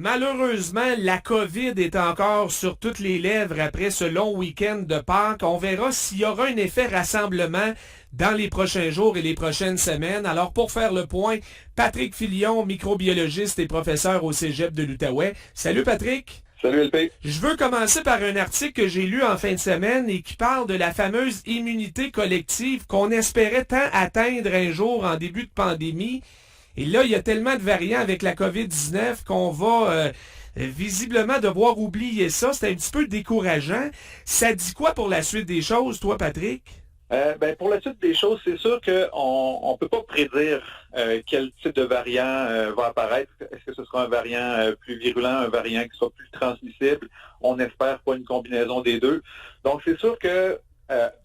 malheureusement, la COVID est encore sur toutes les lèvres après ce long week-end de Pâques. On verra s'il y aura un effet rassemblement dans les prochains jours et les prochaines semaines. Alors, pour faire le point, Patrick Filion, microbiologiste et professeur au Cégep de l'Outaouais. Salut Patrick! Salut LP. Je veux commencer par un article que j'ai lu en fin de semaine et qui parle de la fameuse immunité collective qu'on espérait tant atteindre un jour en début de pandémie. Et là, il y a tellement de variants avec la COVID-19 qu'on va visiblement devoir oublier ça. C'est un petit peu décourageant. Ça dit quoi pour la suite des choses, toi, Patrick? Pour la suite des choses, c'est sûr qu'on ne peut pas prédire quel type de variant va apparaître. Est-ce que ce sera un variant plus virulent, un variant qui sera plus transmissible? On espère pas une combinaison des deux. Donc, c'est sûr que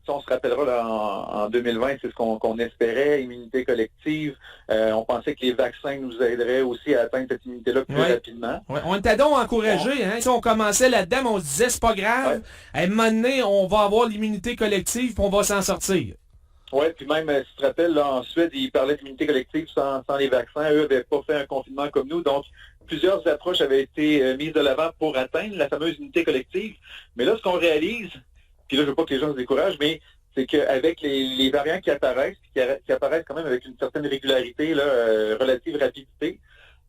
si on se rappellera là, en 2020, c'est ce qu'on espérait, immunité collective. On pensait que les vaccins nous aideraient aussi à atteindre cette immunité-là plus rapidement. Ouais. On était donc encouragés. Hein? Si on commençait là-dedans, on se disait c'est pas grave. À un moment donné, on va avoir l'immunité collective et on va s'en sortir. Oui, puis même, si tu te rappelles, là, en Suède, ils parlaient d'immunité collective sans les vaccins. Eux n'avaient pas fait un confinement comme nous. Donc, plusieurs approches avaient été mises de l'avant pour atteindre la fameuse immunité collective. Mais là, ce qu'on réalise, puis là, je veux pas que les gens se découragent, mais c'est qu'avec les variants qui apparaissent, qui apparaissent quand même avec une certaine régularité, là, relative rapidité,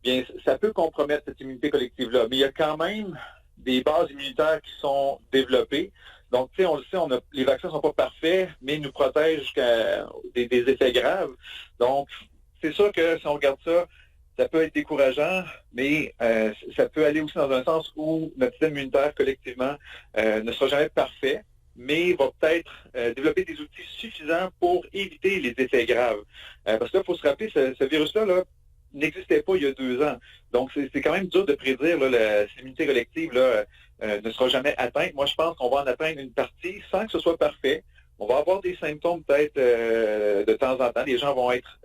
bien, ça peut compromettre cette immunité collective-là. Mais il y a quand même des bases immunitaires qui sont développées. Donc, tu sais, on le sait, les vaccins sont pas parfaits, mais ils nous protègent jusqu'à des effets graves. Donc, c'est sûr que si on regarde ça, ça peut être décourageant, mais ça peut aller aussi dans un sens où notre système immunitaire collectivement ne sera jamais parfait, mais va peut-être développer des outils suffisants pour éviter les effets graves. Parce que là, il faut se rappeler, ce virus-là n'existait pas il y a 2 ans. Donc, c'est quand même dur de prédire l'immunité collective ne sera jamais atteinte. Moi, je pense qu'on va en atteindre une partie sans que ce soit parfait. On va avoir des symptômes peut-être de temps en temps. Les gens vont être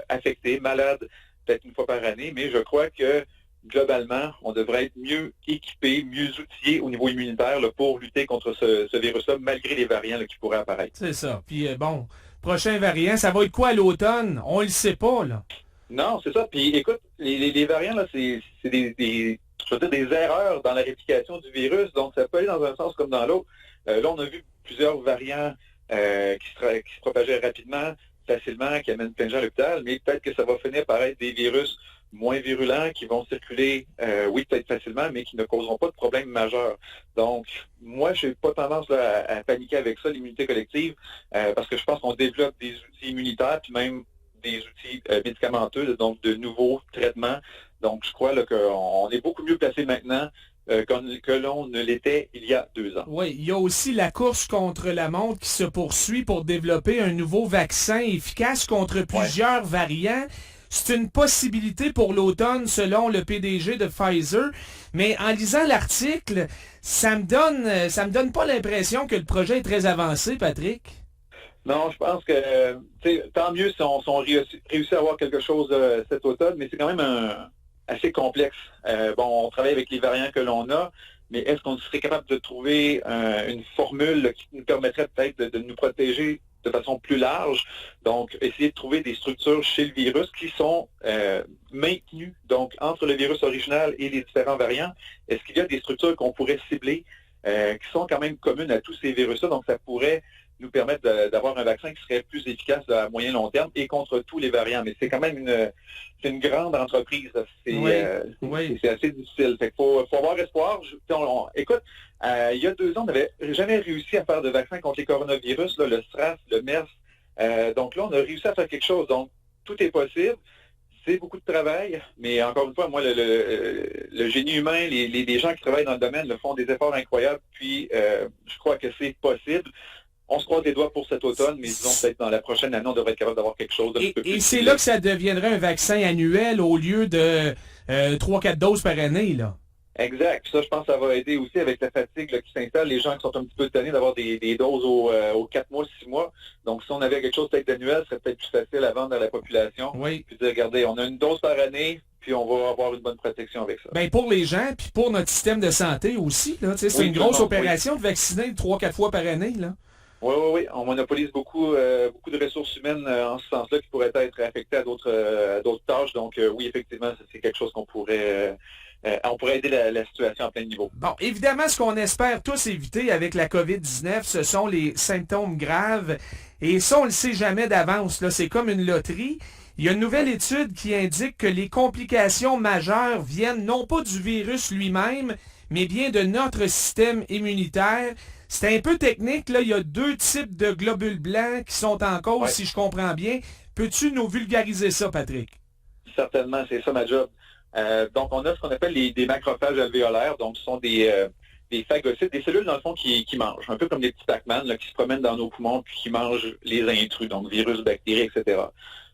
affectés, malades peut-être une fois par année, mais je crois que globalement, on devrait être mieux équipé, mieux outillé au niveau immunitaire là, pour lutter contre ce virus-là, malgré les variants là, qui pourraient apparaître. C'est ça. Puis bon, prochain variant, ça va être quoi à l'automne? On le sait pas, là. Non, c'est ça. Puis écoute, les variants, là, c'est des erreurs dans la réplication du virus, donc ça peut aller dans un sens comme dans l'autre. Là, on a vu plusieurs variants qui se propageaient rapidement, facilement, qui amènent plein de gens à l'hôpital, mais peut-être que ça va finir par être des virus moins virulents qui vont circuler, oui, peut-être facilement, mais qui ne causeront pas de problème majeur. Donc, moi, je n'ai pas tendance là, à paniquer avec ça, l'immunité collective, parce que je pense qu'on développe des outils immunitaires, puis même des outils médicamenteux, donc de nouveaux traitements. Donc, je crois qu'on est beaucoup mieux placé maintenant que l'on ne l'était il y a 2 ans. Oui, il y a aussi la course contre la montre qui se poursuit pour développer un nouveau vaccin efficace contre plusieurs variants. C'est une possibilité pour l'automne selon le PDG de Pfizer, mais en lisant l'article, ça me donne pas l'impression que le projet est très avancé, Patrick. Non, je pense que tant mieux si on réussit à avoir quelque chose cet automne, mais c'est quand même assez complexe. On travaille avec les variants que l'on a, mais est-ce qu'on serait capable de trouver une formule qui nous permettrait peut-être de nous protéger de façon plus large? Donc, essayer de trouver des structures chez le virus qui sont maintenues, donc entre le virus original et les différents variants. Est-ce qu'il y a des structures qu'on pourrait cibler qui sont quand même communes à tous ces virus-là? Donc, ça pourrait nous permettre d'avoir un vaccin qui serait plus efficace à moyen long terme et contre tous les variants. Mais c'est quand même une grande entreprise. C'est assez difficile. Fait qu'il faut avoir espoir. Écoute, il y a 2 ans, on n'avait jamais réussi à faire de vaccin contre les coronavirus, là, le SRAS, le MERS. Donc là, on a réussi à faire quelque chose. Donc, tout est possible. C'est beaucoup de travail, mais encore une fois, moi, le génie humain, les gens qui travaillent dans le domaine font des efforts incroyables, puis je crois que c'est possible. On se croise les doigts pour cet automne, mais disons peut-être dans la prochaine année, on devrait être capable d'avoir quelque chose de peu plus. Et c'est là que ça deviendrait un vaccin annuel au lieu de 3-4 doses par année, là. Exact. Ça, je pense que ça va aider aussi avec la fatigue là, qui s'installe. Les gens qui sont un petit peu tannés d'avoir des doses aux 4 mois, 6 mois. Donc, si on avait quelque chose peut-être d'annuel, ce serait peut-être plus facile à vendre à la population. Oui. Puis dire, regardez, on a une dose par année, puis on va avoir une bonne protection avec ça. Ben pour les gens, puis pour notre système de santé aussi, là, c'est une grosse opération de vacciner 3-4 fois par année, là. Oui. On monopolise beaucoup de ressources humaines en ce sens-là qui pourraient être affectées à d'autres tâches. Donc, oui, effectivement, c'est quelque chose on pourrait aider la situation à plein niveau. Bon, évidemment, ce qu'on espère tous éviter avec la COVID-19, ce sont les symptômes graves. Et ça, on ne le sait jamais d'avance, là. C'est comme une loterie. Il y a une nouvelle étude qui indique que les complications majeures viennent non pas du virus lui-même, mais bien de notre système immunitaire. C'est un peu technique, là. Il y a 2 types de globules blancs qui sont en cause, si je comprends bien. Peux-tu nous vulgariser ça, Patrick? Certainement, c'est ça ma job. Donc, on a ce qu'on appelle des macrophages alvéolaires. Donc, ce sont des phagocytes, des cellules, dans le fond, qui mangent. Un peu comme des petits Pac-Man là, qui se promènent dans nos poumons puis qui mangent les intrus, donc virus, bactéries, etc.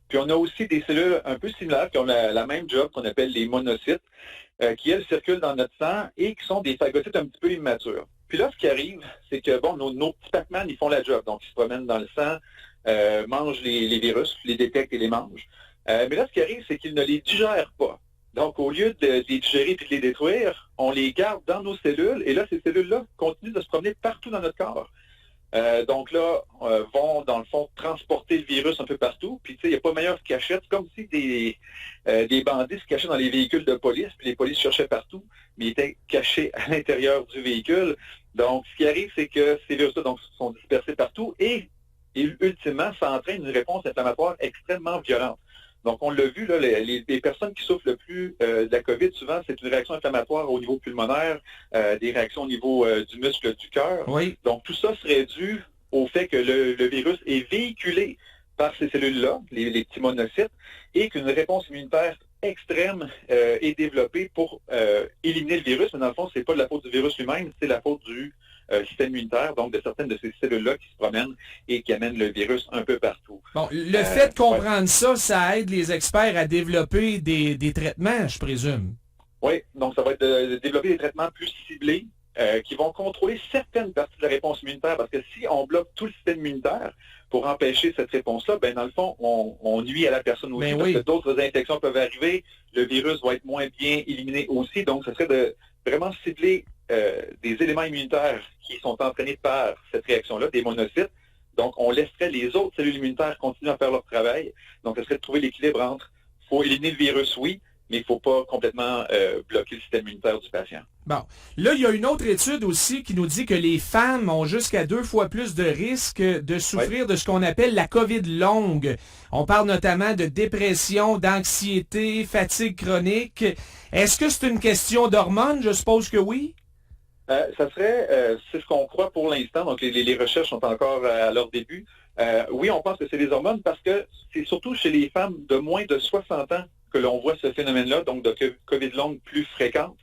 Puis, on a aussi des cellules un peu similaires qui ont la même job qu'on appelle les monocytes, qui, elles, circulent dans notre sang et qui sont des phagocytes un petit peu immatures. Puis là, ce qui arrive, c'est que, bon, nos petits Pac-Man, ils font la job. Donc, ils se promènent dans le sang, mangent les virus, les détectent et les mangent. Mais là, ce qui arrive, c'est qu'ils ne les digèrent pas. Donc, au lieu de les digérer et de les détruire, on les garde dans nos cellules. Et là, ces cellules-là continuent de se promener partout dans notre corps. Donc là, vont, dans le fond, transporter le virus un peu partout. Puis, tu sais, il n'y a pas meilleure cachette. C'est comme si des bandits se cachaient dans les véhicules de police, puis les polices cherchaient partout, mais ils étaient cachés à l'intérieur du véhicule. Donc, ce qui arrive, c'est que ces virus-là sont dispersés partout et ultimement, ça entraîne une réponse inflammatoire extrêmement violente. Donc, on l'a vu, là, les personnes qui souffrent le plus de la COVID, souvent, c'est une réaction inflammatoire au niveau pulmonaire, des réactions au niveau du muscle du cœur. Oui. Donc, tout ça serait dû au fait que le virus est véhiculé par ces cellules-là, les petits monocytes, et qu'une réponse immunitaire extrême est développée pour éliminer le virus. Mais dans le fond, c'est pas de la faute du virus lui-même, c'est la faute du système immunitaire, donc de certaines de ces cellules-là qui se promènent et qui amènent le virus un peu partout. Bon, le fait de comprendre ça aide les experts à développer des traitements, je présume. Oui, donc ça va être de développer des traitements plus ciblés qui vont contrôler certaines parties de la réponse immunitaire, parce que si on bloque tout le système immunitaire pour empêcher cette réponse-là, ben dans le fond, on nuit à la personne aussi, parce que d'autres infections peuvent arriver, le virus va être moins bien éliminé aussi, donc ce serait de vraiment cibler des éléments immunitaires qui sont entraînés par cette réaction-là, des monocytes. Donc, on laisserait les autres cellules immunitaires continuer à faire leur travail. Donc, ce serait de trouver l'équilibre entre, il faut éliminer le virus, oui, mais il ne faut pas complètement bloquer le système immunitaire du patient. Bon. Là, il y a une autre étude aussi qui nous dit que les femmes ont jusqu'à 2 fois plus de risques de souffrir de ce qu'on appelle la COVID longue. On parle notamment de dépression, d'anxiété, fatigue chronique. Est-ce que c'est une question d'hormones? Je suppose que oui. Ça serait, c'est ce qu'on croit pour l'instant, donc les recherches sont encore à leur début. Oui, on pense que c'est les hormones parce que c'est surtout chez les femmes de moins de 60 ans que l'on voit ce phénomène-là, donc de COVID longue plus fréquente.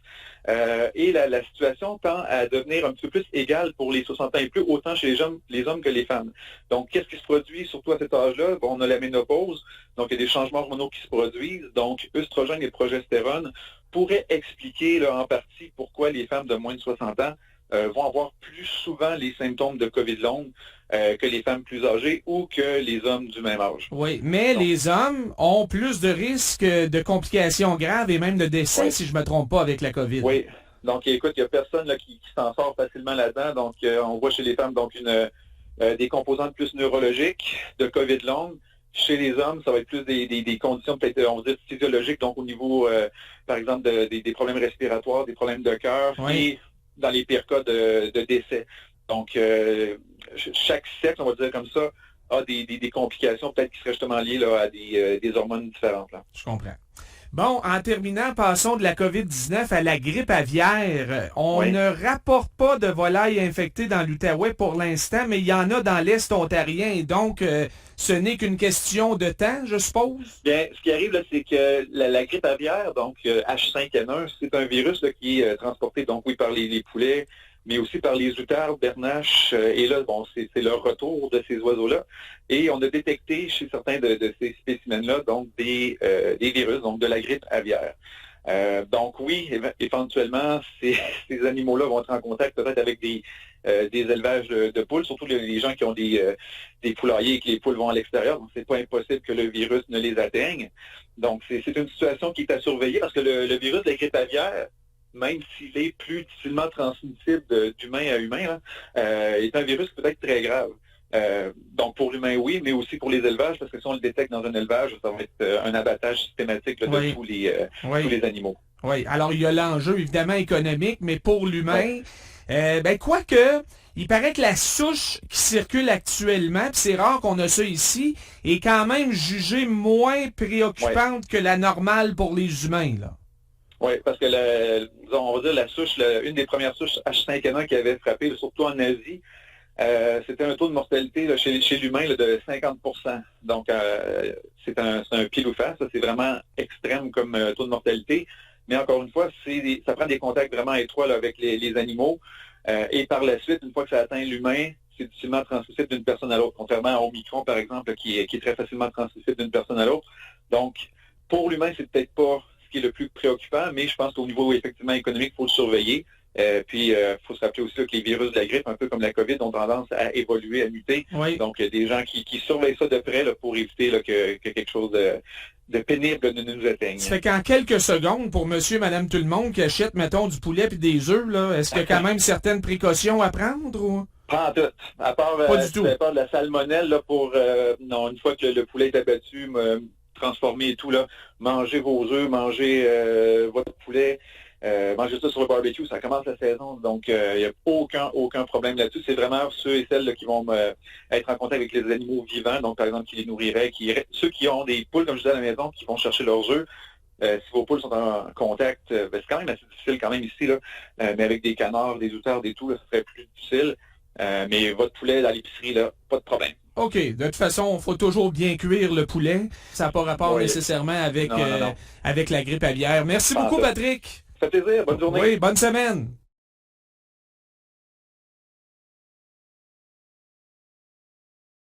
Et la situation tend à devenir un petit peu plus égale pour les 60 ans et plus, autant chez les hommes que les femmes. Donc, qu'est-ce qui se produit surtout à cet âge-là? Bon, on a la ménopause, donc il y a des changements hormonaux qui se produisent, donc œstrogène et progestérone pourraient expliquer là, en partie pourquoi les femmes de moins de 60 ans vont avoir plus souvent les symptômes de COVID longue que les femmes plus âgées ou que les hommes du même âge. Oui, mais donc, les hommes ont plus de risques de complications graves et même de décès, si je ne me trompe pas, avec la COVID. Oui, donc écoute, il n'y a personne là, qui s'en sort facilement là-dedans. Donc, on voit chez les femmes donc des composantes plus neurologiques de COVID longue. Chez les hommes, ça va être plus des conditions peut-être, on va dire, physiologiques, donc au niveau, par exemple, des problèmes respiratoires, des problèmes de cœur, et dans les pires cas de décès. Donc, chaque sexe, on va dire comme ça, a des complications peut-être qui seraient justement liées là, à des hormones différentes. Là. Je comprends. Bon, en terminant, passons de la COVID-19 à la grippe aviaire. On ne rapporte pas de volailles infectées dans l'Outaouais pour l'instant, mais il y en a dans l'Est ontarien. Donc, ce n'est qu'une question de temps, je suppose? Bien, ce qui arrive, là, c'est que la grippe aviaire, donc H5N1, c'est un virus là, qui est transporté, donc oui, par les poulets, mais aussi par les outardes, bernaches, et là, bon, c'est le retour de ces oiseaux-là. Et on a détecté chez certains de ces spécimens-là, donc des virus, donc de la grippe aviaire. Donc oui, éventuellement, ces animaux-là vont être en contact peut-être avec des élevages de poules, surtout les gens qui ont des poulaillers et que les poules vont à l'extérieur. Donc, c'est pas impossible que le virus ne les atteigne. Donc, c'est une situation qui est à surveiller parce que le virus de la grippe aviaire, même s'il est plus difficilement transmissible d'humain à humain, là, est un virus peut-être très grave. Donc pour l'humain, oui, mais aussi pour les élevages, parce que si on le détecte dans un élevage, ça va être un abattage systématique là, de tous les animaux. Oui, alors il y a l'enjeu évidemment économique, mais pour l'humain, quoique, il paraît que la souche qui circule actuellement, puis c'est rare qu'on a ça ici, est quand même jugée moins préoccupante que la normale pour les humains, là. Oui, parce que on va dire la souche, une des premières souches H5N1 qui avait frappé, surtout en Asie, c'était un taux de mortalité là, chez l'humain là, de 50%. Donc, c'est un pile ou face. C'est vraiment extrême comme taux de mortalité. Mais encore une fois, ça prend des contacts vraiment étroits là, avec les animaux. Et par la suite, une fois que ça atteint l'humain, c'est difficilement transmissible d'une personne à l'autre, contrairement au Omicron, par exemple, qui est très facilement transmissible d'une personne à l'autre. Donc, pour l'humain, c'est peut-être pas ce qui est le plus préoccupant, mais je pense qu'au niveau effectivement économique, il faut le surveiller. Puis, il faut se rappeler aussi là, que les virus de la grippe, un peu comme la COVID, ont tendance à évoluer, à muter. Oui. Donc, il y a des gens qui surveillent ça de près là, pour éviter là, que quelque chose de pénible ne nous atteigne. Ça fait qu'en quelques secondes, pour monsieur, madame, tout le monde qui achète, mettons, du poulet et des œufs, là, est-ce qu'il y a quand même certaines précautions à prendre? Ou? Pas en tout. À part, pas du tout. À part de la salmonelle, là, non, une fois que le poulet est abattu, transformé et tout, là, mangez vos œufs, mangez votre poulet. Manger ça sur le barbecue, ça commence la saison, donc il n'y a aucun problème là-dessus. C'est vraiment ceux et celles là, qui vont être en contact avec les animaux vivants, donc par exemple qui les nourriraient, ceux qui ont des poules, comme je disais à la maison, qui vont chercher leurs œufs. Si vos poules sont en contact, c'est quand même assez difficile quand même ici, là, mais avec des canards, des outardes et tout, là, ce serait plus difficile. Mais votre poulet à l'épicerie, là, pas de problème. OK. De toute façon, il faut toujours bien cuire le poulet. Ça n'a pas rapport nécessairement avec la grippe aviaire. Merci beaucoup, Patrick. Ça fait plaisir. Bonne journée. Oui, bonne semaine.